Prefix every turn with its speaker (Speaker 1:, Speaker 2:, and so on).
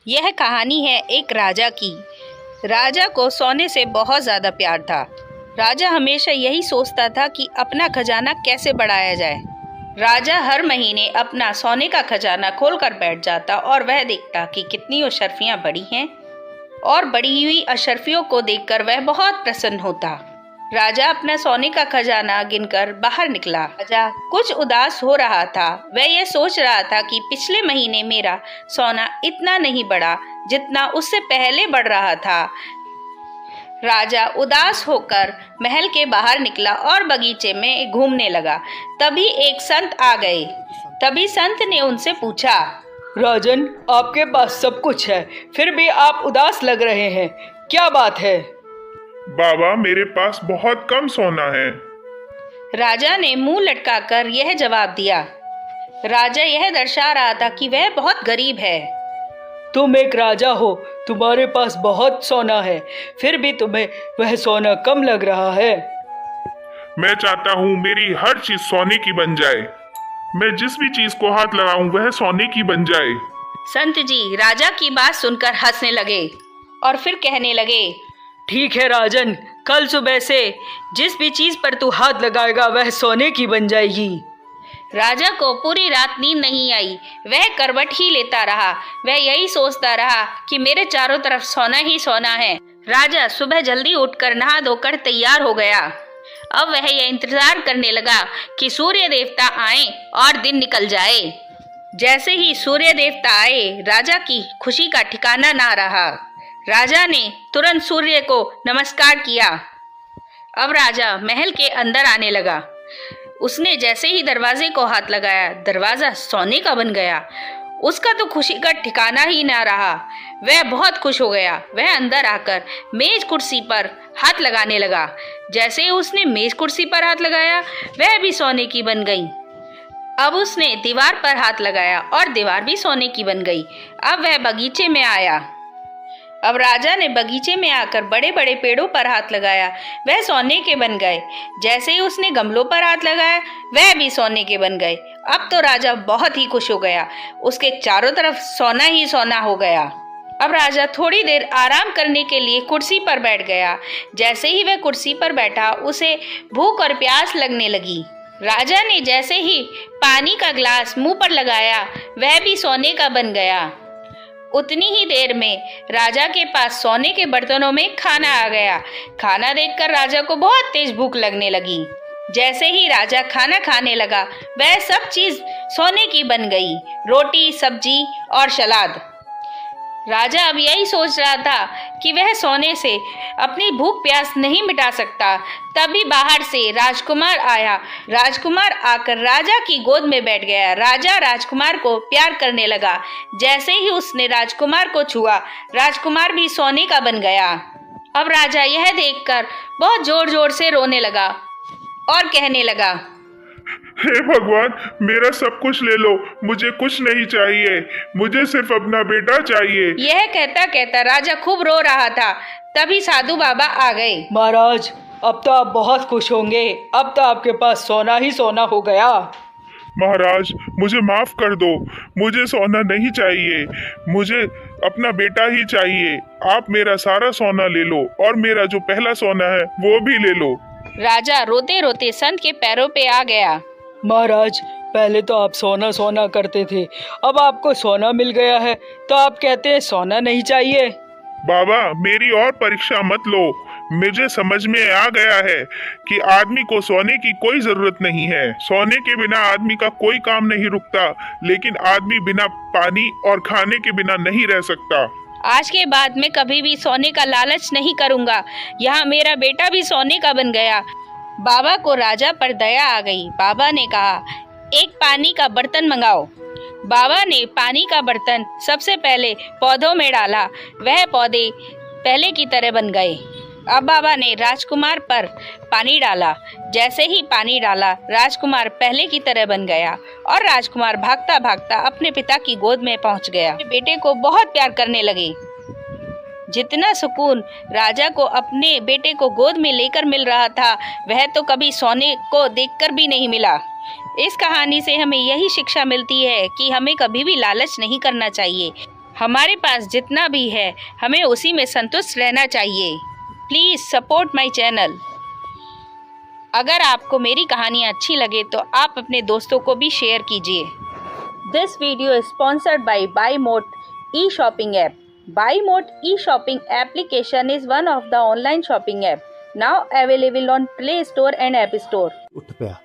Speaker 1: यह कहानी है एक राजा की। राजा को सोने से बहुत ज़्यादा प्यार था। राजा हमेशा यही सोचता था कि अपना खजाना कैसे बढ़ाया जाए। राजा हर महीने अपना सोने का खजाना खोलकर बैठ जाता और वह देखता कि कितनी अशर्फियाँ बड़ी हैं और बड़ी हुई अशर्फियों को देखकर वह बहुत प्रसन्न होता। राजा अपना सोने का खजाना गिनकर बाहर निकला। राजा कुछ उदास हो रहा था। वह यह सोच रहा था कि पिछले महीने मेरा सोना इतना नहीं बढ़ा जितना उससे पहले बढ़ रहा था। राजा उदास होकर महल के बाहर निकला और बगीचे में घूमने लगा। तभी एक संत आ गए। तभी संत ने उनसे पूछा,
Speaker 2: राजन, आपके पास सब कुछ है, फिर भी आप उदास लग रहे हैं, क्या बात है?
Speaker 3: बाबा, मेरे पास बहुत कम सोना है।
Speaker 1: राजा ने मुंह लटकाकर यह जवाब दिया। राजा यह दर्शा रहा था कि वह बहुत गरीब है।
Speaker 2: तुम एक राजा हो, तुम्हारे पास बहुत सोना है, फिर भी तुम्हें वह सोना कम लग रहा है।
Speaker 3: मैं चाहता हूँ मेरी हर चीज सोने की बन जाए। मैं जिस भी चीज को हाथ लगाऊं वह सोने की बन जाए।
Speaker 1: संत जी राजा की बात सुनकर हंसने लगे और फिर कहने लगे,
Speaker 2: ठीक है राजन, कल सुबह से जिस भी चीज पर तू हाथ लगाएगा वह सोने की बन जाएगी।
Speaker 1: राजा को पूरी रात नींद नहीं आई। वह करवट ही लेता रहा। वह यही सोचता रहा कि मेरे चारों तरफ सोना ही सोना है। राजा सुबह जल्दी उठकर नहा धोकर तैयार हो गया। अब वह यह इंतजार करने लगा कि सूर्य देवता आए और दिन निकल जाए। जैसे ही सूर्य देवता आए, राजा की खुशी का ठिकाना ना रहा। राजा ने तुरंत सूर्य को नमस्कार किया। अब राजा महल के अंदर आने लगा। उसने जैसे ही दरवाजे को हाथ लगाया, दरवाजा सोने का बन गया। उसका तो खुशी का ठिकाना ही ना रहा। वह बहुत खुश हो गया। वह अंदर आकर मेज कुर्सी पर हाथ लगाने लगा। जैसे ही उसने मेज कुर्सी पर हाथ लगाया, वह भी सोने की बन गई। अब उसने दीवार पर हाथ लगाया और दीवार भी सोने की बन गई। अब वह बगीचे में आया। अब राजा ने बगीचे में आकर बड़े बड़े पेड़ों पर हाथ लगाया, वह सोने के बन गए। जैसे ही उसने गमलों पर हाथ लगाया, वह भी सोने के बन गए। अब तो राजा बहुत ही खुश हो गया। उसके चारों तरफ सोना ही सोना हो गया। अब राजा थोड़ी देर आराम करने के लिए कुर्सी पर बैठ गया। जैसे ही वह कुर्सी पर बैठा, उसे भूख और प्यास लगने लगी। राजा ने जैसे ही पानी का ग्लास मुंह पर लगाया, वह भी सोने का बन गया। उतनी ही देर में राजा के पास सोने के बर्तनों में खाना आ गया। खाना देखकर राजा को बहुत तेज भूख लगने लगी। जैसे ही राजा खाना खाने लगा, वह सब चीज सोने की बन गई, रोटी, सब्जी और सलाद। राजा अब यही सोच रहा था कि वह सोने से अपनी भूख प्यास नहीं मिटा सकता। तभी बाहर से राजकुमार आया। राजकुमार आकर राजा की गोद में बैठ गया। राजा राजकुमार को प्यार करने लगा। जैसे ही उसने राजकुमार को छुआ, राजकुमार भी सोने का बन गया। अब राजा यह देखकर बहुत जोर जोर से रोने लगा और कहने लगा,
Speaker 3: हे भगवान, मेरा सब कुछ ले लो, मुझे कुछ नहीं चाहिए, मुझे सिर्फ अपना बेटा चाहिए।
Speaker 1: यह कहता कहता राजा खूब रो रहा था। तभी साधु बाबा आ गए।
Speaker 2: महाराज, अब तो आप बहुत खुश होंगे, अब तो आपके पास सोना ही सोना हो गया।
Speaker 3: महाराज, मुझे माफ कर दो, मुझे सोना नहीं चाहिए, मुझे अपना बेटा ही चाहिए। आप मेरा सारा सोना ले लो और मेरा जो पहला सोना है वो भी ले लो।
Speaker 1: राजा रोते रोते संत के पैरों पे आ गया।
Speaker 2: महाराज, पहले तो आप सोना सोना करते थे, अब आपको सोना मिल गया है तो आप कहते हैं सोना नहीं चाहिए।
Speaker 3: बाबा, मेरी और परीक्षा मत लो। मुझे समझ में आ गया है कि आदमी को सोने की कोई जरूरत नहीं है। सोने के बिना आदमी का कोई काम नहीं रुकता, लेकिन आदमी बिना पानी और खाने के बिना नहीं रह सकता।
Speaker 1: आज के बाद मैं कभी भी सोने का लालच नहीं करूंगा। यहाँ मेरा बेटा भी सोने का बन गया। बाबा को राजा पर दया आ गई। बाबा ने कहा, एक पानी का बर्तन मंगाओ। बाबा ने पानी का बर्तन सबसे पहले पौधों में डाला। वह पौधे पहले की तरह बन गए। अब बाबा ने राजकुमार पर पानी डाला। जैसे ही पानी डाला, राजकुमार पहले की तरह बन गया और राजकुमार भागता भागता अपने पिता की गोद में पहुंच गया। बेटे को बहुत प्यार करने लगे। जितना सुकून राजा को अपने बेटे को गोद में लेकर मिल रहा था, वह तो कभी सोने को देखकर भी नहीं मिला। इस कहानी से हमें यही शिक्षा मिलती है कि हमें कभी भी लालच नहीं करना चाहिए। हमारे पास जितना भी है हमें उसी में संतुष्ट रहना चाहिए। Please support my channel. अगर आपको मेरी कहानी अच्छी लगे तो आप अपने दोस्तों को भी शेयर कीजिए। This video is sponsored by Buymote e shopping app. Buymote e shopping application is one of the online shopping app now available on Play Store and App Store.
Speaker 4: उठ पिया।